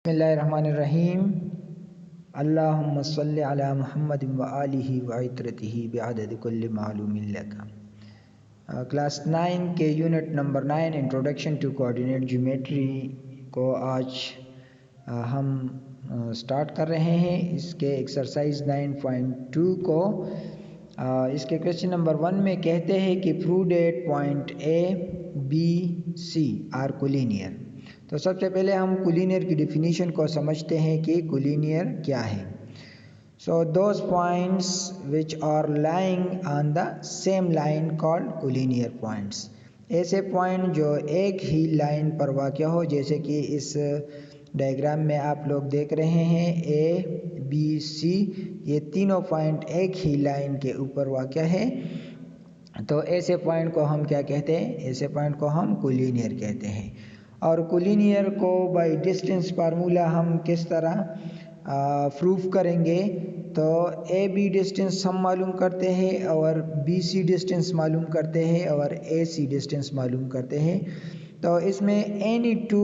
बिस्मिल्लाहिर्रहमानिर्रहीम। अल्लाहुम्मा सल्लि अला मुहम्मद व आलिहि व इतरतिहि बिअदद कुल्लि मालूमिन लका। क्लास 9 के unit number 9 introduction to coordinate geometry को आज हम स्टार्ट कर रहे हैं। इसके एक्सरसाइज 9.2 को इसके क्वेश्चन नंबर 1 में कहते हैं कि prove that point A B C are collinear. तो सबसे पहले हम कोलिनियर की डेफिनेशन को समझते हैं कि कोलिनियर क्या है। So those points which are lying on the same line called collinear points. ऐसे पॉइंट जो एक ही लाइन पर वाक़या हो, जैसे कि इस डायग्राम में आप लोग देख रहे हैं ए बी सी, ये तीनों पॉइंट एक ही लाइन के ऊपर वाक़या है। तो ऐसे पॉइंट को हम क्या कहते हैं? ऐसे पॉइंट को हम कोलिनियर कहते हैं। और कोलिनियर को बाय डिस्टेंस फार्मूला हम किस तरह प्रूफ करेंगे? तो ए बी डिस्टेंस हम मालूम करते हैं और बी सी डिस्टेंस मालूम करते हैं और ए सी डिस्टेंस मालूम करते हैं। तो इसमें एनी टू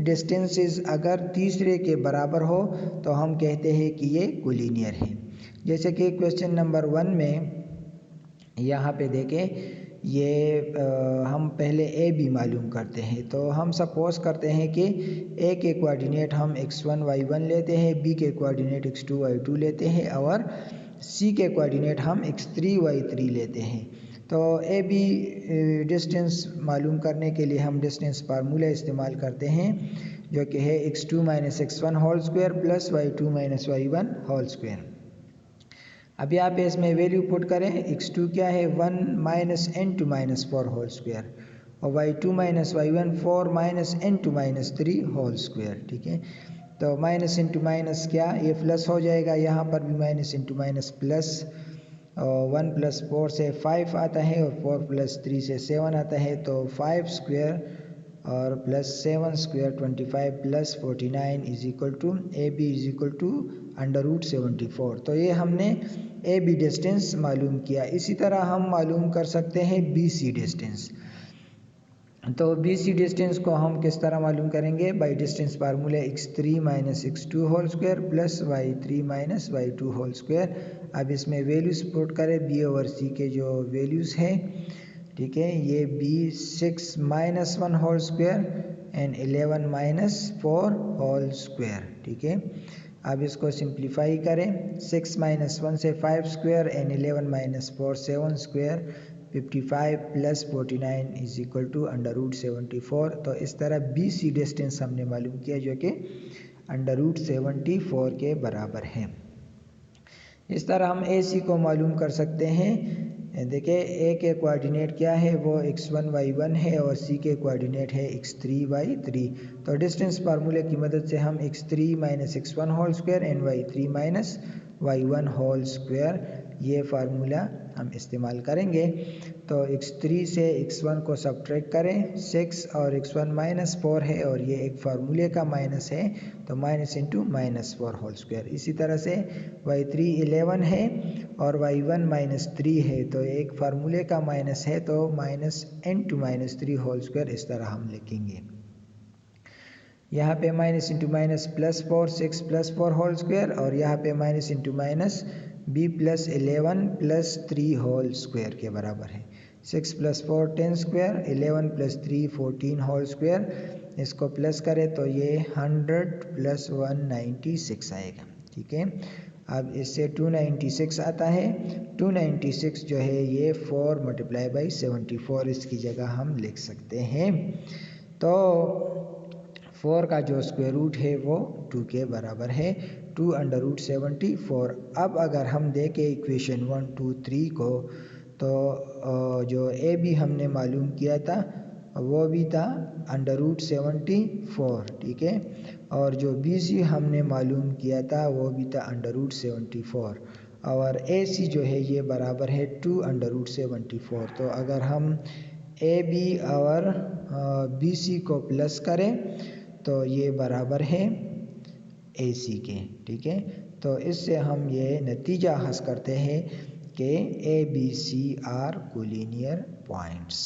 डिस्टेंसेस अगर तीसरे के बराबर हो तो हम कहते हैं कि ये कोलिनियर है। जैसे कि क्वेश्चन नंबर 1 में यहाँ पे देखें, ये हम पहले ए बी मालूम करते हैं। तो हम सपोज करते हैं कि ए के कोऑर्डिनेट हम x1 y1 लेते हैं, बी के कोऑर्डिनेट x2 y2 लेते हैं और सी के कोऑर्डिनेट हम x3 y3 लेते हैं। तो ए बी डिस्टेंस मालूम करने के लिए हम डिस्टेंस फार्मूला इस्तेमाल करते हैं, जो कि है x2 - x1 whole square plus y2 - y1 whole square. अब यहाँ पे इसमें वैल्यू पुट करें। x2 क्या है? 1 - n2 - 4 होल स्क्वायर और y2 - y1 4 - n2 - 3 whole square. ठीक है, तो माइनस इंटू माइनस क्या, ये प्लस हो जाएगा। यहाँ पर भी माइनस इंटू माइनस प्लस। 1 + 4 से 5 आता है और 4 + 3 से 7 आता है। तो 5 स्क्वायर और plus 7 square 25 plus 49 is equal to A B is equal to √74। तो ये हमने ए बी डिस्टेंस मालूम किया। इसी तरह हम मालूम कर सकते हैं बी सी डिस्टेंस। तो बी सी डिस्टेंस को हम किस तरह मालूम करेंगे? By distance formula x3 - x2 whole square plus y3 - y2 whole square. अब इसमें वैल्यूज पुट करें बी और सी के जो वैल्यूज़ हैं। ठीक है, ये b 6 - 1 whole square and 11 - 4 whole square. ठीक है, अब इसको सिंप्लीफाई करें। 6 - 1 से 5 square and 11 - 4 7 square 55 plus 49 is equal to √74। तो इस तरह बी सी डिस्टेंस हमने मालूम किया, जो कि √74 के बराबर है। इस तरह हम ए सी को मालूम कर सकते हैं। देखिए, ए के कोऑर्डिनेट क्या है? वो x1 y1 है और सी के कोऑर्डिनेट है x3 y3। तो डिस्टेंस फार्मूले की मदद से हम x3 - x1 whole square and y3 - y1 whole square ये फार्मूला हम इस्तेमाल करेंगे। तो x3 से x1 को सब्ट्रैक्ट करें। 6 और x1 -4 है और ये एक फार्मूले का माइनस है, तो माइनस इंटू -4 होल स्क्वायर। इसी तरह से y3 11 है और y1 -3 है, तो एक फार्मूले का माइनस है, तो -n2 - 3 होल स्क्वायर इस तरह हम लिखेंगे। यहाँ पे minus into minus +4 6 + 4 whole square और यहाँ पे minus into minus b + 11 + 3 whole square के बराबर है। 6 + 4 10 स्क्वायर, 11 + 3 14 होल स्क्वायर। इसको प्लस करें तो ये 100 + 1 96 आएगा। ठीक है, अब इससे 296 आता है। 296 जो है ये 4 × 74 इसकी जगह हम लिख सकते हैं। तो 4 का जो स्क्वायर रूट है वो 2 के बराबर है, 2 √74। अब अगर हम देखें इक्वेशन 1 2 3 को, तो जो ए बी हमने मालूम किया था वो भी था √74। ठीक है, और जो बी सी हमने मालूम किया था वो भी था √74 और ए सी जो है ये बराबर है 2 √74। तो अगर हम ए बी और बी सी को प्लस करें तो ये बराबर है ए सी के। ठीक है, तो इससे हम ये नतीजा हासिल करते हैं कि A B C are collinear points.